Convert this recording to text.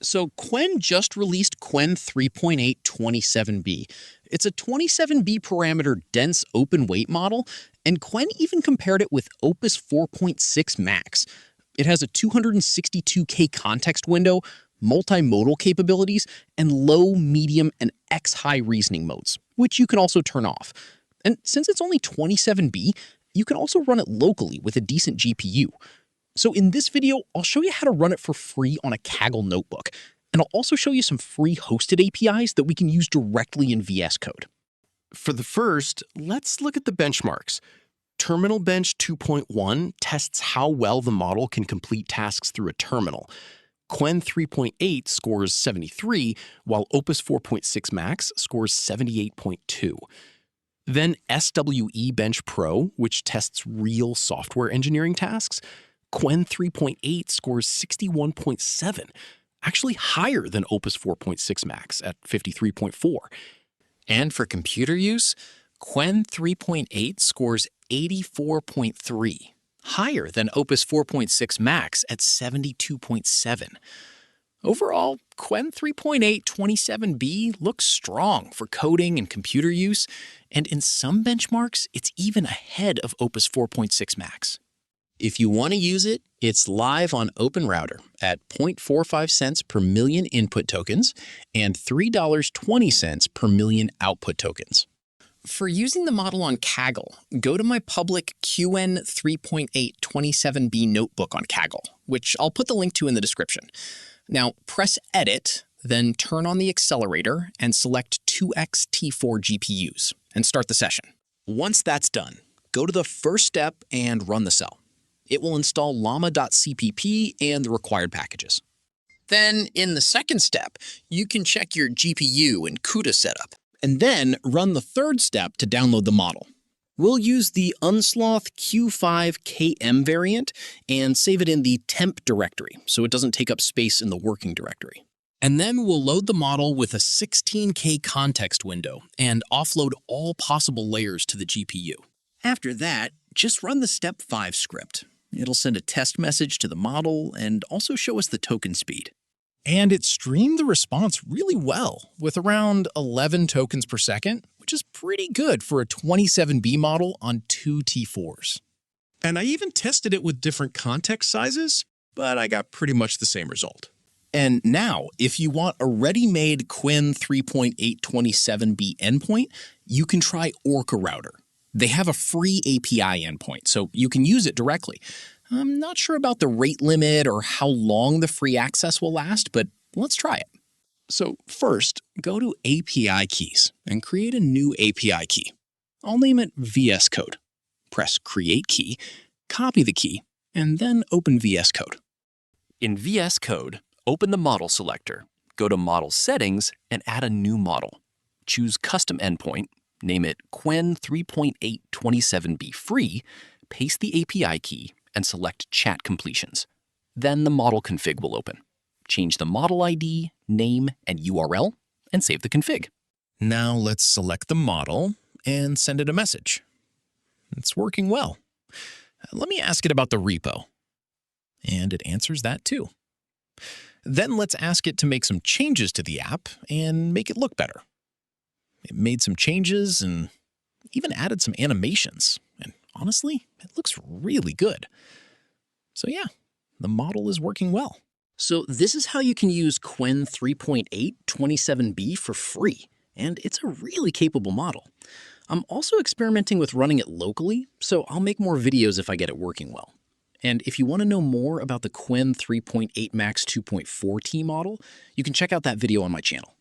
So Qwen just released Qwen 3.8 27B. It's a 27B parameter dense open weight model, and Qwen even compared it with Opus 4.6 Max. It has a 262K context window, multimodal capabilities, and low, medium, and X-high reasoning modes, which you can also turn off. And since it's only 27B, you can also run it locally with a decent GPU. So in this video, I'll show you how to run it for free on a Kaggle notebook, and I'll also show you some free hosted APIs that we can use directly in VS Code. For the first, let's look at the benchmarks. Terminal Bench 2.1 tests how well the model can complete tasks through a terminal. Qwen 3.8 scores 73, while Opus 4.6 Max scores 78.2. Then SWE-bench Pro, which tests real software engineering tasks, Qwen 3.8 scores 61.7, actually higher than Opus 4.6 Max at 53.4. And for computer use, Qwen 3.8 scores 84.3, higher than Opus 4.6 Max at 72.7. Overall, Qwen 3.8 27B looks strong for coding and computer use, and in some benchmarks, it's even ahead of Opus 4.6 Max. If you want to use it, it's live on OpenRouter at 0.45 cents per million input tokens and $3.20 per million output tokens. For using the model on Kaggle, go to my public Qwen 3.8 27B notebook on Kaggle, which I'll put the link to in the description. Now, press Edit, then turn on the accelerator and select 2x T4 GPUs and start the session. Once that's done, go to the first step and run the cell. It will install llama.cpp and the required packages. Then, in the second step, you can check your GPU and CUDA setup, and then run the third step to download the model. We'll use the Unsloth Q5KM variant and save it in the temp directory so it doesn't take up space in the working directory. And then we'll load the model with a 16K context window and offload all possible layers to the GPU. After that, just run the step 5 script. It'll send a test message to the model and also show us the token speed. And it streamed the response really well, with around 11 tokens per second, which is pretty good for a 27B model on 2 T4s. And I even tested it with different context sizes, but I got pretty much the same result. And now, if you want a ready-made Qwen 3.8 27B endpoint, you can try Orca Router. They have a free API endpoint, so you can use it directly. I'm not sure about the rate limit or how long the free access will last, but let's try it. So first, go to API keys and create a new API key. I'll name it VS Code. Press Create Key, copy the key, and then open VS Code. In VS Code, open the model selector, go to Model Settings, and add a new model. Choose Custom Endpoint, name it Qwen 3.8 27B Free, paste the API key, and select Chat Completions. Then the model config will open. Change the model ID, name, and URL, and save the config. Now let's select the model and send it a message. It's working well. Let me ask it about the repo. And it answers that too. Then let's ask it to make some changes to the app and make it look better. It made some changes and even added some animations. And honestly, it looks really good. So yeah, the model is working well. So this is how you can use Qwen 3.8 27B for free, and it's a really capable model. I'm also experimenting with running it locally, so I'll make more videos if I get it working well. And if you want to know more about the Qwen 3.8 Max 2.4T model, you can check out that video on my channel.